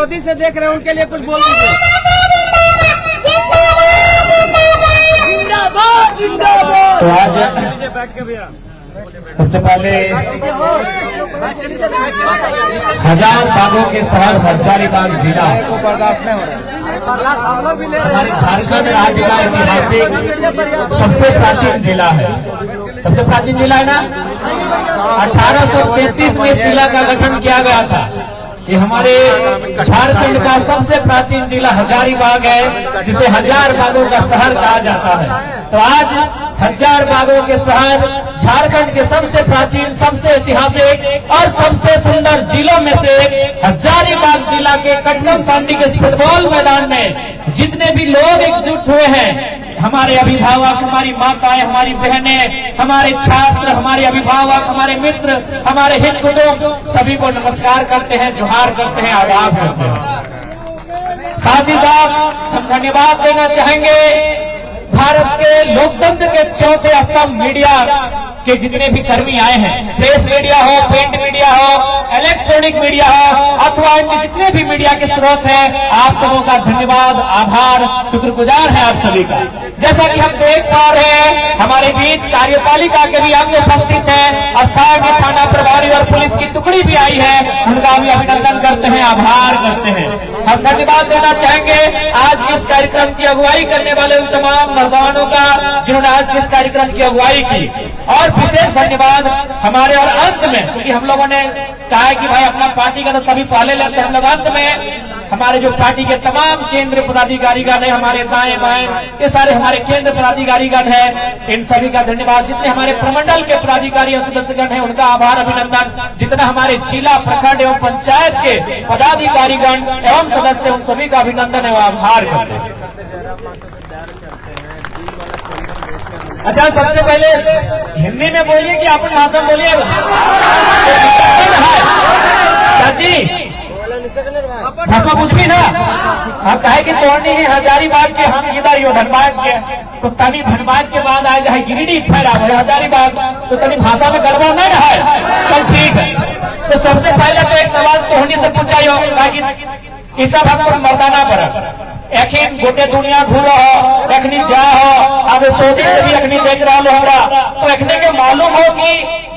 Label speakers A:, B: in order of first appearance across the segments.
A: अवधि से देख रहे हैं उनके लिए कुछ बोल दीजिए। जिंदाबाद जिंदाबाद।
B: तो आज सबसे पहले हजार बागों के शहर हजारीबाग जिला हमारे झारखंड राज्य का ऐतिहासिक सबसे प्राचीन जिला है। सबसे प्राचीन जिला है ना। 1833 में इस जिला का गठन किया गया था। ये हमारे झारखंड का सबसे प्राचीन जिला हजारीबाग है, जिसे हजार बागों का शहर कहा जाता है। तो आज हजार बागों के शहर झारखंड के सबसे प्राचीन, सबसे ऐतिहासिक और सबसे सुंदर जिलों में से हजारीबाग जिला के कटकम सांडी के फुटबॉल मैदान में जितने भी लोग एकजुट हुए हैं, हमारे अभिभावक, हमारी माताएं, हमारी बहनें, हमारे छात्र, हमारे अभिभावक, हमारे मित्र, हमारे हित कुटुंब, सभी को नमस्कार करते हैं, जोहार करते हैं, आदाब करते हैं। साथ ही साथ हम धन्यवाद देना चाहेंगे भारत के लोकतंत्र के चौथे स्तंभ मीडिया के जितने भी कर्मी आए हैं, प्रेस मीडिया हो, प्रिंट मीडिया हो, इलेक्ट्रॉनिक मीडिया हो, अथवा इनके जितने भी मीडिया के स्रोत हैं, आप सबों का धन्यवाद, आभार, शुक्रगुजार है आप सभी का। जैसा कि हम देख पा रहे हैं हमारे बीच कार्यपालिका के भी अंग उपस्थित हैं, स्थानीय थाना प्रभारी और पुलिस की टुकड़ी भी आई है, उनका भी अभिनंदन करते हैं, आभार करते हैं। हम धन्यवाद देना चाहेंगे आज इस कार्यक्रम की अगुवाई करने वाले उन तमाम नौजवानों का जिन्होंने आज इस कार्यक्रम की अगुवाई की, और विशेष धन्यवाद हमारे और अंत में, क्योंकि हम लोगों ने कहा है कि भाई अपना पार्टी का तो सभी पहले लेते हैं, हम लोग अंत में हमारे जो पार्टी के तमाम केंद्र पदाधिकारीगण है, हमारे दाएं बाएं ये सारे हमारे केंद्र पदाधिकारीगण हैं, इन सभी का धन्यवाद। जितने हमारे प्रमंडल के पदाधिकारी और सदस्यगण हैं उनका आभार अभिनंदन, जितना हमारे जिला प्रखंड एवं पंचायत के पदाधिकारीगण एवं सदस्य उन सभी का अभिनंदन एवं आभार करते हैं। अच्छा, सबसे पहले हिंदी में बोलिए कि अपन भाषा बोलिए। चाची भाषा कुछ भी ना, हम कहे कि तोड़नी ही हजारीबाग के, हम इधर यो धनबाद के, तो तभी धनबाद के बाद आए जाए गिरिडीह, फिर आए हजारीबाग, तो तभी भाषा में गड़बड़ नहीं रहा है। चल ठीक है। तो सबसे पहले तो एक सवाल तोहनी से पूछा ताकि सब हमको मर्दाना पर एखिन गोटे दुनिया घूरो हो, एखनी जा हो, अब सोची से भी एखनी देख रहा हो हमरा, तो एखने के मालूम हो कि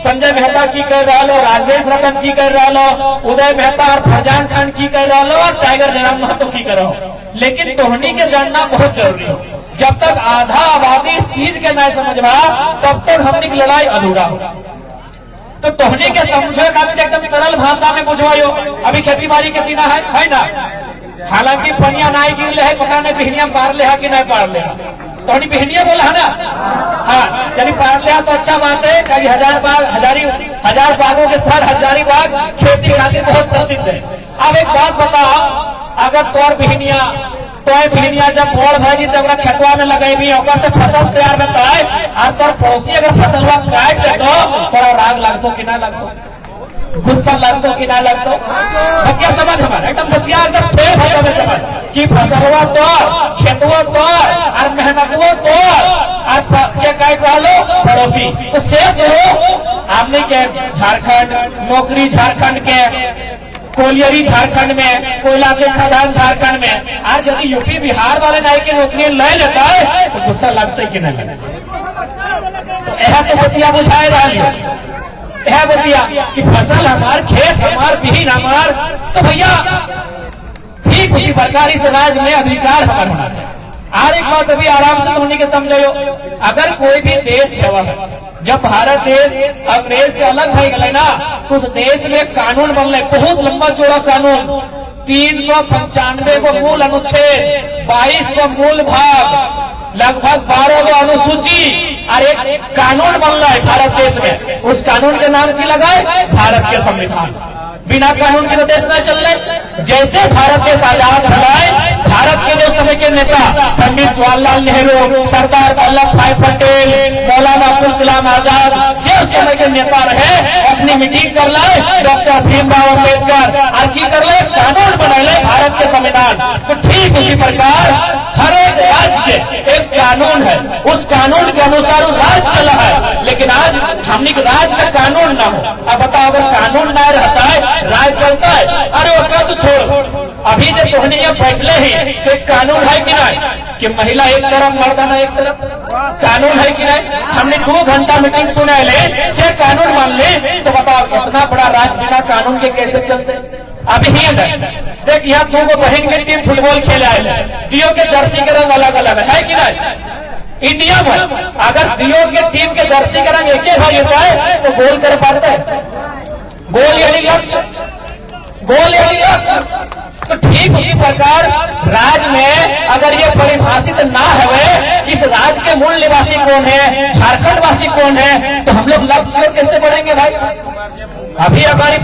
B: संजय मेहता की कर रहा लो, राजेश रतन की कर रहा लो, उदय मेहता और फरजान खान की कर रहा लो, और टाइगर जनाब महतो की कर रहा हो। लेकिन तोहनी के जानना बहुत जरूरी हो। जब तक आधा आबादी इस चीज के नहीं समझवा तब तक हमने की लड़ाई अधूरा हो। तो तोहनी के समझे का भी एकदम सरल भाषा में बुझवायो। अभी खेती बाड़ी के दिन है ना, हालांकि पनिया नहीं गिर ले है, पता नहीं बिहनिया पार ले है कि नहीं पार ले है, तो बिहनिया बोला है ना। हाँ, चलिए पार लिया तो अच्छा बात है। कभी हजार बागों के शहर हजारीबाग खेती खातिर बहुत प्रसिद्ध है। अब एक बात बताओ, अगर तोर बिहनिया जब बोड़ भाजी तब खेतवा में लगेबी, से फसल तैयार में पाए और तोर पड़ोसी अगर फसलवा काट दे तो तोरा राग लगतो कि ना लगतो, गुस्सा लगतो कि ना लगतो। क्या समझ हमारा एकदम बतिया एकदम फेर भाषा में समझ कि फसलवा तोड़, खेतवा तोड़ और मेहनतवा तोड़ और क्या काट रहा लो पड़ोसी। तो शेष करो आपने के झारखंड नौकरी, झारखंड के कोलियरी, झारखंड में कोयला के खदान, झारखंड में आज यदि यूपी बिहार वाले नहीं के नौकरी ले लेता है तो गुस्सा लगता है कि नहीं। तो यह तो बतिया बुझाए रहा यह बतिया कि फसल हमार, खेत हमार, बिहीन हमार, तो भैया ठीक उसी प्रकार इस राज्य में अधिकार हमारा होना चाहिए। और एक बात अभी आराम से होने के समझो, अगर कोई भी देश है, जब भारत देश अंग्रेज से अलग हो गए ना, तो उस देश में कानून बनले, बहुत लंबा चौड़ा कानून, 395 को मूल अनुच्छेद, 22 को मूल भाग, लगभग 12 को अनुसूची और एक कानून बन रहा है भारत देश में। उस कानून के नाम की लगाए भारत के संविधान। बिना कानून के तो देश नहीं चल रहे। जैसे भारत देश आजाद हुआ, भारत के जो समय के नेता पंडित जवाहरलाल नेहरू, सरदार वल्लभ भाई पटेल, मौलाना अब्दुल कलाम आजाद, जिस समय के नेता रहे, अपनी मीटिंग कर लाए डॉक्टर भीमराव अम्बेडकर और की कर ले कानून बना ले भारत के संविधान। तो ठीक उसी प्रकार हर एक राज्य के एक कानून है, उस कानून के अनुसार राज्य चला है। लेकिन आज हमने के राज का कानून ना हो। अब बताओ, अगर कानून ना रहता है राज चलता है? अरे ओकरा तो छोड़, अभी जब तोहने ये बैठले ही तो एक कानून है कि नहीं कि महिला एक तरफ मर्दाना एक तरफ? कानून है कि नहीं? हमने 2 घंटा मीटिंग सुना ले से कानून मान ले, तो बताओ इतना बड़ा राज बिना कानून के कैसे चलते? अभी ही देख, यहाँ 2 बहन के टीम फुटबॉल खेले आए, दियो के जर्सी के रंग अलग अलग है कि नहीं? इंडिया में अगर दियो के टीम के जर्सी का रंग एक भाई होता है तो गोल कर पाता है? गोल यानी लक्ष्य, गोल यानी लक्ष्य। तो ठीक उसी प्रकार राज में अगर ये परिभाषित ना है इस राज के मूल निवासी कौन है, झारखंड वासी कौन है, तो हम लोग लक्ष्य को कैसे बढ़ेंगे भाई? अभी हमारी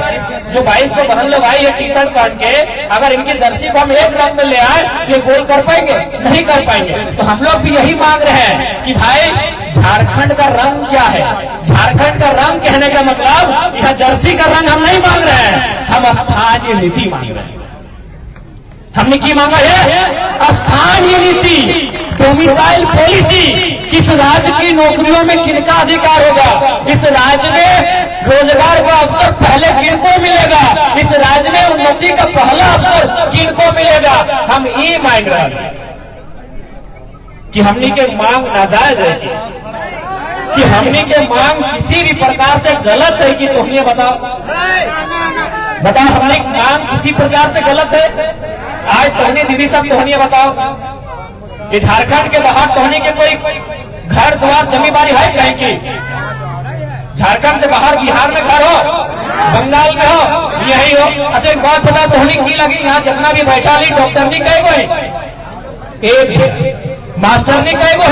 B: जो 22 को बहन लोग आई है टी शर्ट पहन के, अगर इनकी जर्सी को हम एक रंग में ले आए ये गोल कर पाएंगे? नहीं कर पाएंगे। तो हम लोग भी यही मांग रहे हैं कि भाई झारखंड का रंग क्या है? झारखंड का रंग कहने का मतलब यह जर्सी का रंग हम नहीं मांग रहे हैं, हम स्थानीय नीति मांग रहे हैं। हमने की मांगा है? स्थानीय नीति, डोमिसाइल पॉलिसी। किस राज्य की नौकरियों में किनका अधिकार होगा? इस राज्य में रोजगार का अवसर पहले किनको मिलेगा? इस राज्य में उन्नति का पहला अवसर किनको मिलेगा? हम ये मांग रहे हैं कि हमने के मांग नाजायज है कि हमने के मांग किसी भी प्रकार से गलत है कि तुम्हें बताओ, हमने मांग किसी प्रकार से गलत है? आज तोहनी दीदी सब तोहनी बताओ कि झारखंड के बाहर तोहनी के कोई घर द्वार जमींदारी है कहीं की? झारखंड से बाहर बिहार में घर हो, बंगाल में हो, यही हो। अच्छा एक बात बता, तोहनी की लगी यहाँ जितना भी बैठा ली डॉक्टर नहीं कहे गो एक, मास्टर नहीं कहे गो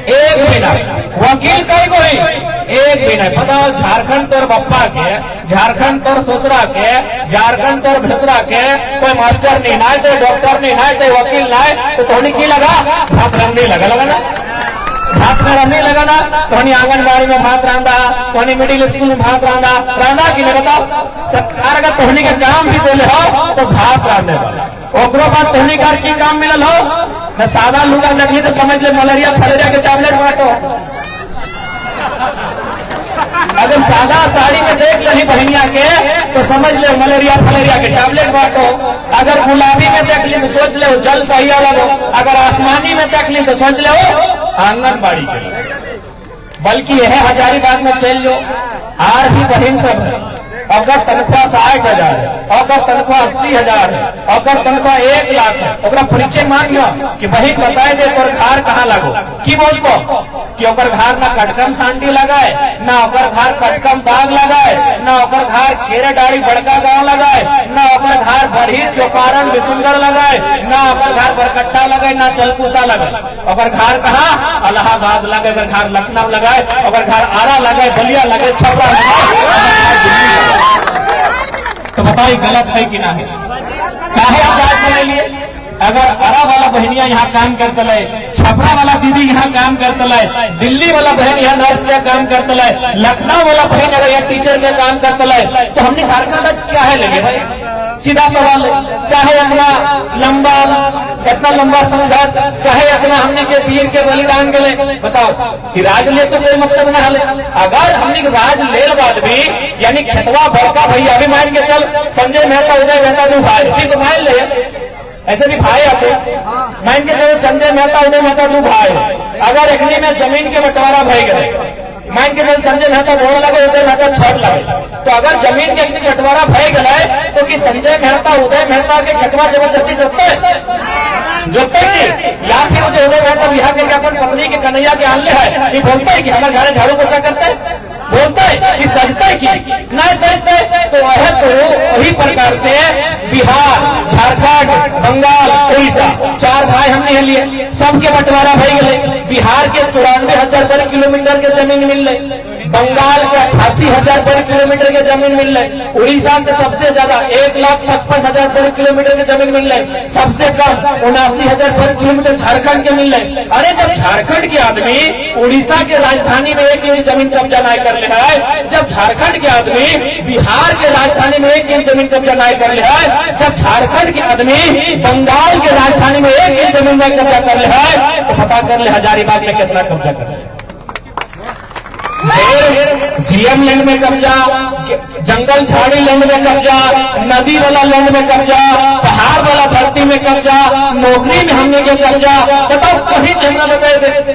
B: एक भी ना, वकील कहे गो एक भी नहीं। बताओ झारखंड तोर बप्पा के, झारखंड तोर ससुरा के, झारखंड तोर भेसरा के कोई मास्टर नहीं ना, तो डॉक्टर नहीं ना, तो वकील ना, तो तोहनी की लगा? भात रंगने लगा ना, भात में रंगने लगा ना। तोहनी आंगनबाड़ी में भात रांधा, तोहनी मिडिल स्कूल में भात रांधा कि नहीं? बताओ सरकार अगर तोहनी का काम भी देले हो तो भात रांधे वाला, ओकरो बाद तोहनी का की काम मिलल हो न सादा लुगा लगली तो समझ ले मलेरिया फलेरिया के टैबलेट बांटो। अगर सादा साड़ी में देख लही बहनिया के तो समझ ले मलेरिया फलेरिया के टैबलेट बांटो। अगर गुलाबी में देख ली तो सोच ले जल सही अलग हो, अगर आसमानी में देख ली तो सोच ले आंगनबाड़ी के। बल्कि यह हजारीबाग में चल जो आर भी बहन सब है, अगर तनख्वाह 60,000 है, अगर तनख्वाह 80,000 है, अगर तनख्वाह 1 लाख है, ओकरा परिचय मांगियो कि बहन बताए दे तोर घर कहाँ लगो की बोलतो कि ओकर घर ना कटकम सांडी लगाए, ना ओकर घर कटकम बाग लगाए, ना ओकर घर केरेडाड़ी बड़का गांव लगाए, ना ओकर घर बढ़ी चौपारण विसुंदर लगाए, ना ओकर घर बरकट्टा लगाए, ना चलपूसा लगाए। ओकर घर कहाँ? इलाहाबाद लगे, ओकर घर लखनऊ लगाए, ओकर घर आरा लगाए, बलिया लगे, छपरा लगाए। तो बताइए गलत है कि नहीं? काहे आप राज बना लिए? अगर आरा वाला बहनिया यहाँ काम करते है, छपरा वाला दीदी यहाँ काम करते है, दिल्ली वाला बहन यहाँ नर्स का काम करते है, लखनऊ वाला बहन अगर यहाँ टीचर का काम करते है, तो हमने झारखंड क्या है लगे भाई? सीधा सवाल है, क्या है इतना लंबा संघर्ष, क्या है इतना हमने के वीर के बलिदान के लिए? बताओ कि राज ले तो कोई मकसद न हले। अगर हमने राज ले बाद भी यानी खेतवा बड़का भैया अभी मान के चल संजय मेहता उदय मेहता दू भाई ठीक मान ले, ऐसे भी भाई आते मान के चल संजय मेहता उदय मेहता दू भाई, अगर एखनी में जमीन के बंटवारा भय गए मान के चल संजय मेहता बोलने लगे उदय मेहता छठ लगे, तो अगर जमीन के बंटवारा भय गए तो कि संजय मेहता उदय मेहता के खेतवा जबरदस्ती जोतते या फिर मुझे उदय मेहता बिहार के अपन पत्नी के कन्हैया के आनले है, ये बोलता है कि हमारे घर झाड़ू पोछा करता है, बोलता है कि सजता है कि नहीं सजता है। तो वह तो वही प्रकार से बिहार, झारखंड, बंगाल, उड़ीसा 4 भाई हमने लिए, सबके बंटवारा भई गए। बिहार के 94,000 वर्ग किलोमीटर के जमीन मिल रही, बंगाल के 88,000 वर्ग किलोमीटर के जमीन मिल रही, उड़ीसा से सबसे ज्यादा 1,55,000 वर्ग किलोमीटर की जमीन मिल रही, सबसे कम 79,000 वर्ग किलोमीटर झारखंड के मिल रही। अरे जब झारखंड के आदमी उड़ीसा के राजधानी में 1 इंच जमीन कब्जा नहीं कर ले है, जब झारखंड के आदमी बिहार के राजधानी में 1 इंच जमीन कब्जा नहीं कर ले है, जब झारखंड के आदमी बंगाल के राजधानी में 1 इंच जमीन नहीं कब्जा कर ले है, तो पता कर ले हजारीबाग में कितना कब्जा कर ले। जीएम लैंड में कब्जा, जंगल झाड़ी लैंड में कब्जा, नदी वाला लैंड में कब्जा, पहाड़ वाला धरती में कब्जा, नौकरी में हमने के कब्जा। बताओ कहीं जंगल बताए थे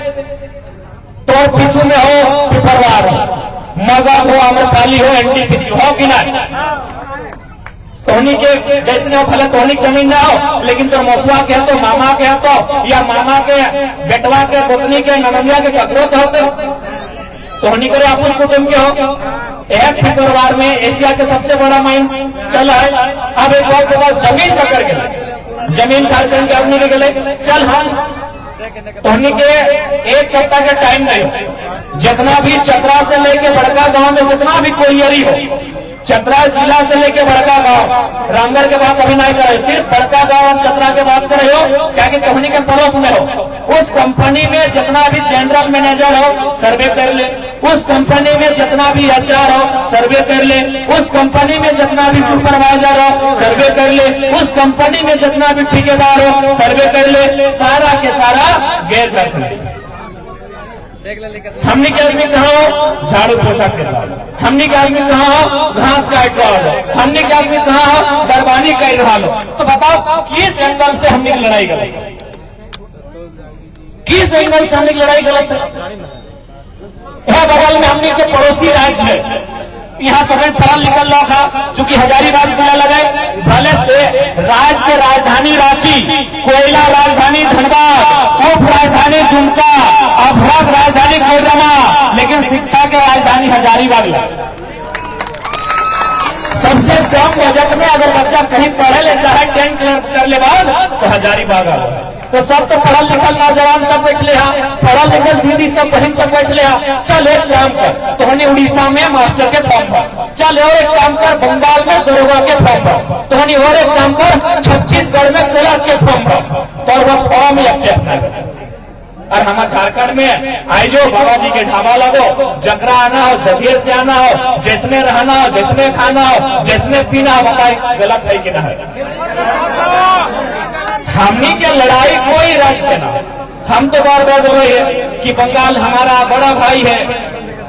B: तो पीछू में हो पिपरवार हो, मगध हो, आम्रपाली हो, एनटीपीसी हो कि नहीं? टोनी के जैसे हो भले टोनी जमीन ना हो, लेकिन तो मौसुआ के तो मामा के तो या मामा के बेटवा के गोतनी के ननंदिया के ककरो तो होते टोनी करे आप उसको तुम के हो। एक फिब्रवरी में एशिया के सबसे बड़ा माइंस चल है। अब एक बार के बाद जमीन पकड़ गए, जमीन झारखंड के आदमी के गले चल हम टोनी के एक सप्ताह का टाइम नहीं। जितना भी चतरा से लेके बड़का गांव में जितना भी कोरियरी हो, चतरा जिला से लेके बड़का गांव, रामगढ़ के बात अभी नहीं करे, सिर्फ बड़का गांव और चतरा के बात करे हो, क्या कि टोनी के पड़ोस में हो। उस कंपनी में जितना भी जनरल मैनेजर हो सर्वे कर ले, उस कंपनी में जितना भी एचआर हो सर्वे कर ले, उस कंपनी में जितना भी सुपरवाइजर हो सर्वे कर ले, उस कंपनी में जितना भी ठेकेदार हो सर्वे कर ले, सारा के सारा गैर झारखंड। हमने के आदमी कहा हो झाड़ू पोछा कर रहा हो, हमने के आदमी कहा हो घास काट रहा हो, हमने के आदमी कहा हो बर्बादी कर रहा हो। तो बताओ किस एंगल से हमने की लड़ाई गलत, किस एंगल से हमने की लड़ाई गलत है? यह बगल में हमने जो पड़ोसी राज्य है, यहाँ समय पढ़ा लिखल लोग था, चूंकि हजारीबाग जिला लगे, भले राज्य के राजधानी रांची, कोयला राजधानी धनबाद, उप राजधानी दुमका, अभ्रक राजधानी कोडरमा, लेकिन शिक्षा के राजधानी हजारीबाग लगे। सबसे कम बजट में अगर बच्चा कहीं पढ़े ले चाहे 10 कर ले बाद तो हजारीबाग आ। तो सब तो पढ़ल लिखल नौजवान सब बैठ ले, पढ़ल लिखल दीदी सब बहन सब बैठ ले। चल एक काम कर, तो हनी उड़ीसा में मास्टर के फॉर्म भर, चल और एक काम कर बंगाल में दरोगा के फॉर्म भर, तो हनी और एक काम कर छत्तीसगढ़ में क्लर्क के फॉर्म भर, तो वह फॉर्म ही एक्सेप्ट है। और हमारे झारखंड में आई जो बाबा जी के ढाबा लगो, जकरा आना हो जगह से आना हो, जिसमें रहना हो, जिसमें खाना हो, जिसमें पीना हो, बताए गलत है कि ना है? हमनी के लड़ाई कोई राज्य से ना, हम तो बार बार बोल रहे हैं कि बंगाल हमारा बड़ा भाई है,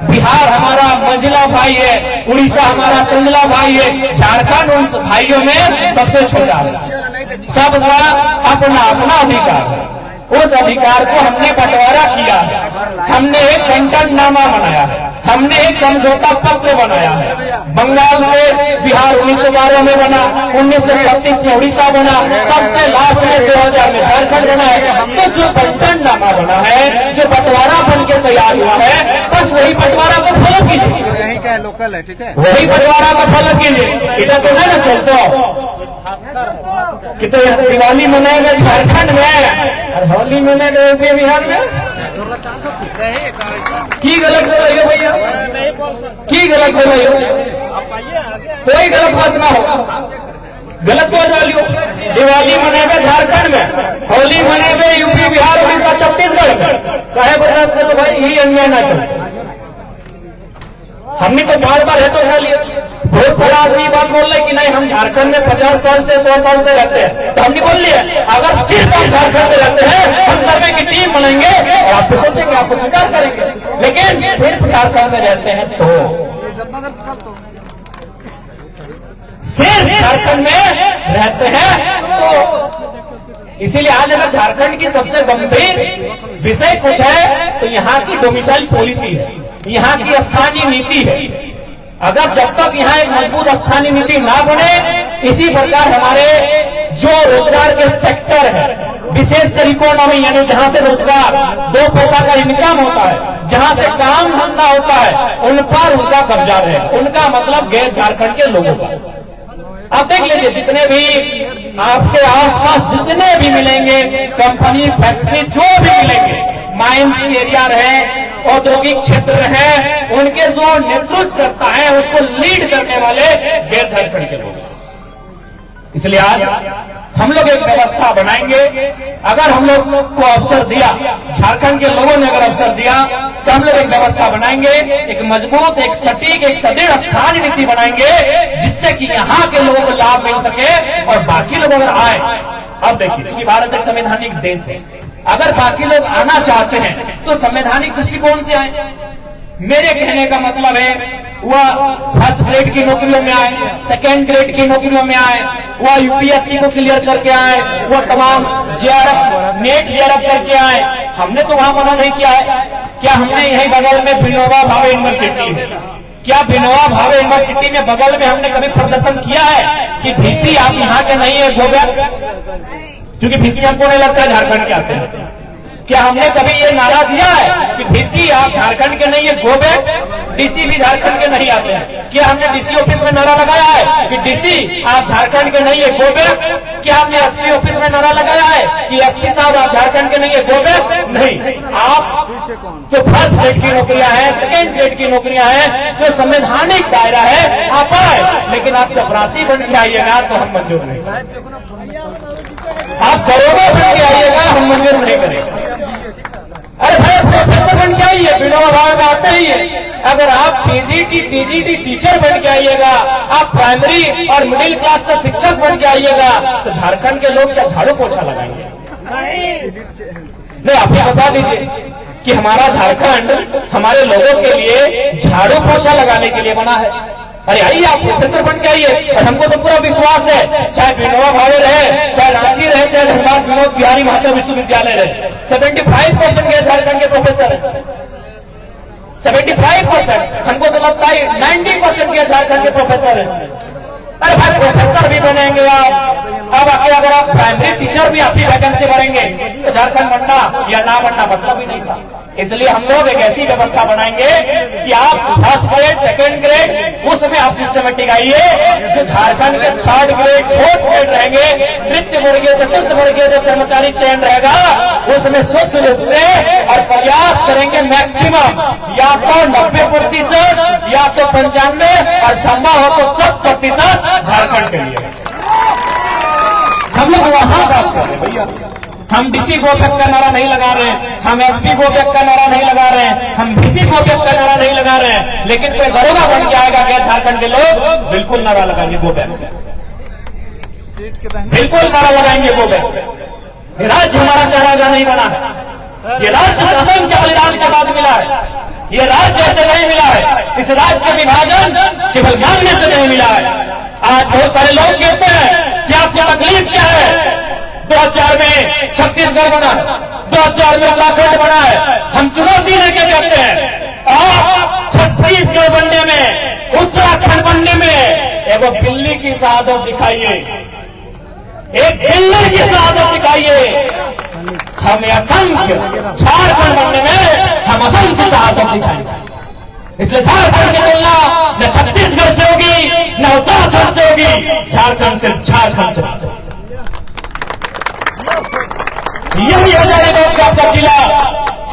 B: बिहार हमारा मंझला भाई है, उड़ीसा हमारा संजला भाई है, झारखंड उन भाइयों में सबसे छोटा है। सबका अपना अपना अधिकार है, उस अधिकार को हमने बंटवारा किया है, हमने एक कंटकनामा बनाया है, हमने एक समझौता पत्र बनाया है। बंगाल से बिहार 1912 में बना, 1936 में उड़ीसा बना, सबसे लास्ट में 2000 में झारखंड बना है। तो जो कंटकनामा बना है, जो बंटवारा बन के तैयार हुआ है, बस वही बंटवारा को फॉलो कीजिए।
C: यही क्या है, लोकल है, ठीक है,
B: वही बंटवारा को फॉलो कीजिए। इधर तो नहीं ना चलता कि तो दिवाली मनाएंगे झारखंड में और होली मनाएंगे यूपी बिहार में। की गलत बोल रही हो भैया, की गलत बोल रही हो? कोई गलत बात ना हो, गलत बोल रही हो। दिवाली मनाएंगे झारखंड में, होली मनाएंगे यूपी बिहार उड़ीसा छत्तीसगढ़ में, कहे बर्दाश्त करो भाई, यही अन्याय ना चले। हमने तो बार बार है तो उठा लिया। बहुत सारा आदमी बात बोल रहे कि नहीं हम झारखंड में 50 साल से 100 साल से रहते हैं, तो हमने बोल लिया अगर सिर्फ हम झारखंड में रहते हैं हम सर्वे की टीम बनाएंगे और आप तो सोचेंगे आपको स्वीकार करेंगे, लेकिन सिर्फ झारखंड में रहते हैं तो सिर्फ झारखंड में रहते हैं तो इसीलिए आज अगर झारखंड की सबसे गंभीर विषय कुछ है तो यहाँ की डोमिसाइल पॉलिसी है, यहाँ की स्थानीय नीति है। अगर जब तक यहाँ एक मजबूत स्थानीय नीति ना बने, इसी प्रकार हमारे जो रोजगार के सेक्टर है, विशेषकर इकोनॉमी यानी जहाँ से रोजगार 2 पैसा का इनकम होता है, जहाँ से काम धंधा होता है, उन पर उनका कब्जा रहे, उनका मतलब गैर झारखंड के लोगों का। आप देख लीजिए जितने भी आपके आसपास जितने भी मिलेंगे कंपनी फैक्ट्री जो भी मिलेंगे, माइंस एरिया रहे, औद्योगिक क्षेत्र है, उनके जो नेतृत्व करता है उसको लीड करने वाले गैर झारखंड के लोग। इसलिए आज हम लोग एक व्यवस्था बनाएंगे। अगर हम लोग को अवसर दिया, झारखंड के लोगों ने अगर अवसर दिया, तो हम लोग एक व्यवस्था बनाएंगे, एक मजबूत, एक सटीक, एक सदृढ़ स्थानीय नीति बनाएंगे, जिससे कि यहाँ के लोगों को लाभ मिल सके और बाकी लोग अगर आए। अब देखिए, क्योंकि भारत एक संवैधानिक देश है, अगर बाकी लोग आना चाहते हैं तो संवैधानिक दृष्टिकोण से आए। मेरे कहने का मतलब है वह फर्स्ट ग्रेड की नौकरियों में आए, सेकेंड ग्रेड की नौकरियों में आए, वह यूपीएससी को क्लियर करके आए, वह तमाम जेआरएफ नेट जेआरएफ करके आए। हमने तो वहां मना नहीं किया है। क्या हमने यही बगल में विनोबा भावे यूनिवर्सिटी है, क्या विनोबा भावे यूनिवर्सिटी में बगल में हमने कभी प्रदर्शन किया है कि भीसी आप यहाँ के नहीं है, गो बैक? क्योंकि भीसी हमको नहीं लगता झारखंड के आते हैं। क्या हमने कभी ये नारा दिया है कि डीसी आप झारखंड के नहीं है, गो बैक? डीसी भी झारखंड के नहीं आते हैं। क्या हमने डीसी ऑफिस में नारा लगाया है कि डीसी आप झारखंड के नहीं है, गो बैक? क्या हमने एसपी ऑफिस में नारा लगाया है कि एसपी साहब आप झारखंड के नहीं है, गो बैक? नहीं। आप जो फर्स्ट ग्रेड की नौकरियां हैं, सेकेंड ग्रेड की नौकरियां हैं, जो संवैधानिक दायरा है, आप आए, लेकिन आप चपरासी बन के आइएगा तो हम मंजूर नहीं। आप दरोगा बन के आइएगा, हम मंजूर नहीं करेंगे। अरे भाई प्रोफेसर बन के आइए, विनोबा भावे में आते ही है। अगर आप पीजीटी टीजीटी टीचर बन के आइएगा, आप प्राइमरी और मिडिल क्लास का शिक्षक बन के आइएगा, तो झारखंड के लोग क्या झाड़ू पोछा लगाएंगे? नहीं, आप ये बता दीजिए कि हमारा झारखंड हमारे लोगों के लिए झाड़ू पोछा लगाने के लिए बना है। अरे आइए, आप प्रोफेसर बन के आइए। और हमको तो पूरा विश्वास है, चाहे विनोबा भावे रहे, चाहे रांची रहे, चाहे धनबाद विनोद बिहारी महात्मा विश्वविद्यालय रहे, 75% के झारखंड के प्रोफेसर है। 75%, हमको तो लगता है 90% के झारखंड के प्रोफेसर है। अरे भाई प्रोफेसर भी बनेंगे आप, अब आके अगर आप प्राइमरी टीचर भी आपकी वैकेंसी भरेंगे तो झारखंड बनना या ना बनना मतलब ही नहीं था। इसलिए हम लोग एक ऐसी व्यवस्था बनाएंगे कि आप फर्स्ट ग्रेड, सेकेंड ग्रेड, उसमें आप सिस्टमेटिक आइए। जो झारखंड के थर्ड ग्रेड, फोर्थ ग्रेड रहेंगे, तृतीय वर्गीय, चतुर्थ वर्गीय जो कर्मचारी चयन रहेगा, उसमें शुद्ध रूप से और प्रयास करेंगे मैक्सिमम या तो 90% या तो 95% और संभव हो तो 100% झारखंड के लिए। हम लोग वहां बात कर रहे हैं भैया। हम डीसी गोपक का नारा नहीं लगा रहे हैं, हम एसपी गोपक का नारा नहीं लगा रहे हैं, हम डीसी गोपक का नारा नहीं लगा रहे हैं। लेकिन कोई दरोगा बन के आएगा क्या झारखंड के लोग? बिल्कुल नारा लगाएंगे गोपक, बिल्कुल नारा लगाएंगे गोपक। राज्य हमारा चारागाह नहीं बना है, ये राज्य शासन के बलिदान के बाद मिला है। ये राज्य ऐसे नहीं मिला है। इस राज्य का विभाजन केवल मांगने से नहीं मिला है। आज बहुत सारे लोग कहते हैं कि आपको तकलीफ क्या है? 2004 में छत्तीसगढ़ बना, 2004 में उत्तराखंड बना है। हम चुनौती लेके कहते हैं आप छत्तीसगढ़ बनने में, उत्तराखंड बनने में एगो बिल्ली की शहादत दिखाइए, एक बिल्ली की शहादत दिखाइए। हम असंख्य झारखंड बनने में हम असंख्य शहादत दिखाएंगे। इसलिए झारखंड की तुलना न छत्तीसगढ़ से होगी न उत्तराखंड से होगी, झारखंड से झारखंड से। यही हजारीबाग का आपका जिला,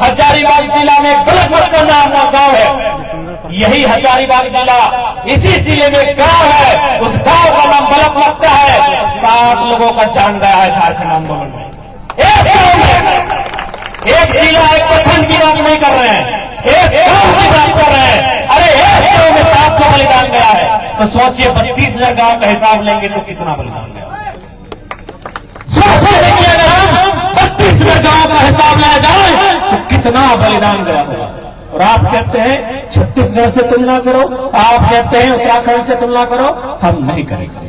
B: हजारीबाग जिला में गलत का नाम गांव है। यही हजारीबाग जिला, इसी जिले में गांव है, उस गांव का नाम गलत लगता है। 7 लोगों का जान गया है झारखंड आंदोलन में। एक गांव में, एक जिला, एक प्रखंड की बात नहीं कर रहे हैं, एक गांव की बात कर रहे हैं। अरे एक गांव में 7 का बलिदान गया है, तो सोचिए 32,000 गांव का हिसाब लेंगे तो कितना बलिदान गया। सोचिए देखिए, अगर हम 32,000 गांव का हिसाब लेने जाए तो कितना बलिदान गया होगा। और आप कहते हैं छत्तीसगढ़ से तुलना करो, आप कहते हैं उत्तराखंड से तुलना करो, हम नहीं करेंगे।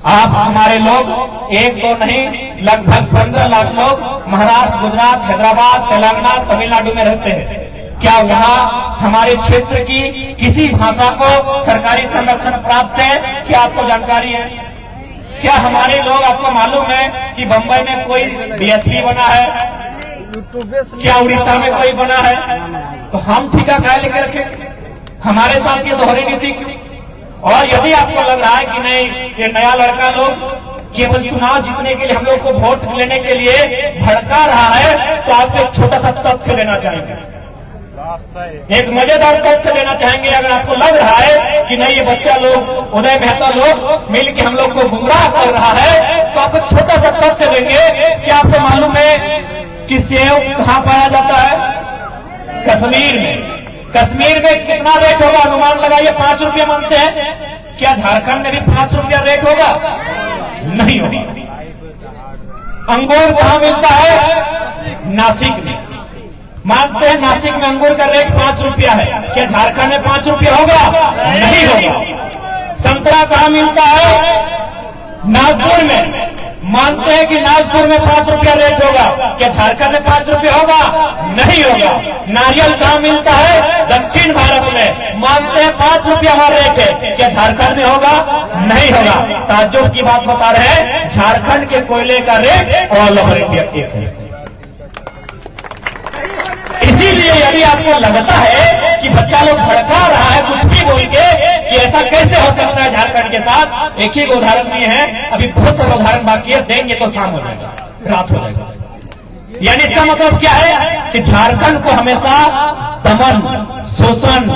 B: आप हमारे लोग एक दो नहीं, लगभग 15 लाख लोग महाराष्ट्र, गुजरात, हैदराबाद, तेलंगाना, तमिलनाडु में रहते हैं। क्या वहाँ हमारे क्षेत्र की किसी भाषा को सरकारी संरक्षण प्राप्त है? क्या आपको जानकारी है? क्या हमारे लोग, आपको मालूम है कि बंबई में कोई डीएसपी बना है? क्या उड़ीसा में कोई बना है? तो हम ठिका काय लेके रखे? हमारे साथ ये दोहरी नीति क्यों? और यदि आपको लग रहा है कि नहीं, ये नया लड़का लोग केवल चुनाव जीतने के लिए, हम लोग को वोट लेने के लिए भड़का रहा है, तो आपको एक छोटा सा तथ्य देना चाहेंगे, एक मजेदार तथ्य देना चाहेंगे। अगर आपको लग रहा है कि नहीं, ये बच्चा लोग, उदय मेहता लोग मिल के हम लोग को गुमराह कर रहा है, तो आपको छोटा सा तथ्य देंगे कि आपको मालूम है कि सेव कहाँ पाया जाता है? कश्मीर में। कश्मीर में कितना रेट होगा? अनुमान लगाइए, 5 रुपये मानते हैं। क्या झारखंड में भी 5 रुपया रेट होगा? नहीं होगा। अंगूर कहाँ मिलता है? नासिक में। मानते हैं नासिक में अंगूर का रेट 5 रुपया है, क्या झारखंड में 5 रुपया होगा? नहीं होगा। संतरा कहाँ मिलता है? नागपुर में। मानते हैं कि नागपुर में 5 रुपया रेट होगा, क्या झारखंड में 5 रुपया होगा? नहीं होगा। नारियल कहाँ मिलता है? दक्षिण भारत में। मानते हैं 5 रुपया हमारा रेट है, क्या झारखंड में होगा? नहीं होगा। ताज्जुब की बात बता रहे हैं, झारखंड के कोयले का रेट ऑल ओवर इंडिया एक है। इसीलिए यदि आपको लगता है कि बच्चा लोग भड़का रहा है कुछ भी बोल के कि ऐसा कैसे हो सकता है झारखंड के साथ, एक ही उदाहरण दिए हैं, अभी बहुत सारे उदाहरण बाकी है, देंगे तो शाम हो जाएगा, रात हो जाएगा। यानी इसका मतलब क्या है कि झारखंड को हमेशा दमन, शोषण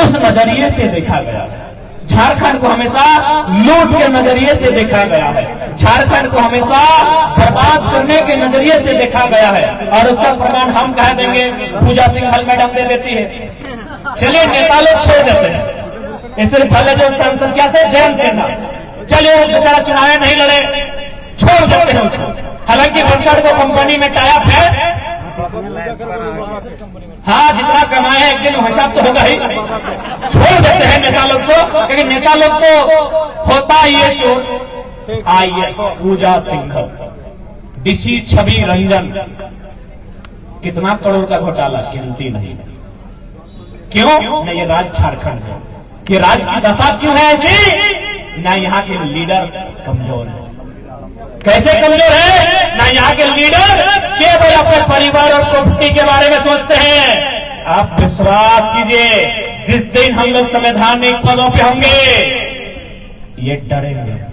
B: उस नजरिए से देखा गया है। झारखंड को हमेशा लूट के नजरिए से देखा गया है। झारखंड को हमेशा बर्बाद करने के नजरिए से देखा गया है। और उसका प्रमाण हम कह देंगे, पूजा सिंघल मैडम दे देती है। चलिए नेता लोग छोड़ देते हैं, इससे पहले जो सांसद क्या थे, जयंत सिन्हा, चलिए वो बेचारा चुनाव नहीं लड़े, छोड़ देते हैं उसको। हालांकि वर्षा को कंपनी में टाइप है, हाँ जितना कमाए हैं एक दिन हिसाब तो होगा ही, छोड़ देते हैं नेता लोग को, क्योंकि नेता लोग तो होता ये चोर IAS पूजा सिंघल, डीसी छवि रंजन, कितना करोड़ का घोटाला गिनती नहीं। क्यों? न ये राज्य झारखंड है, ये राज्य की दशा क्यों है ऐसी? ना यहाँ के लीडर कमजोर है। कैसे कमजोर है? ना यहाँ के लीडर केवल अपने परिवार और प्रॉपर्टी के बारे में सोचते हैं। आप विश्वास कीजिए, जिस दिन हम लोग संवैधानिक पदों पे होंगे ये डरेंगे।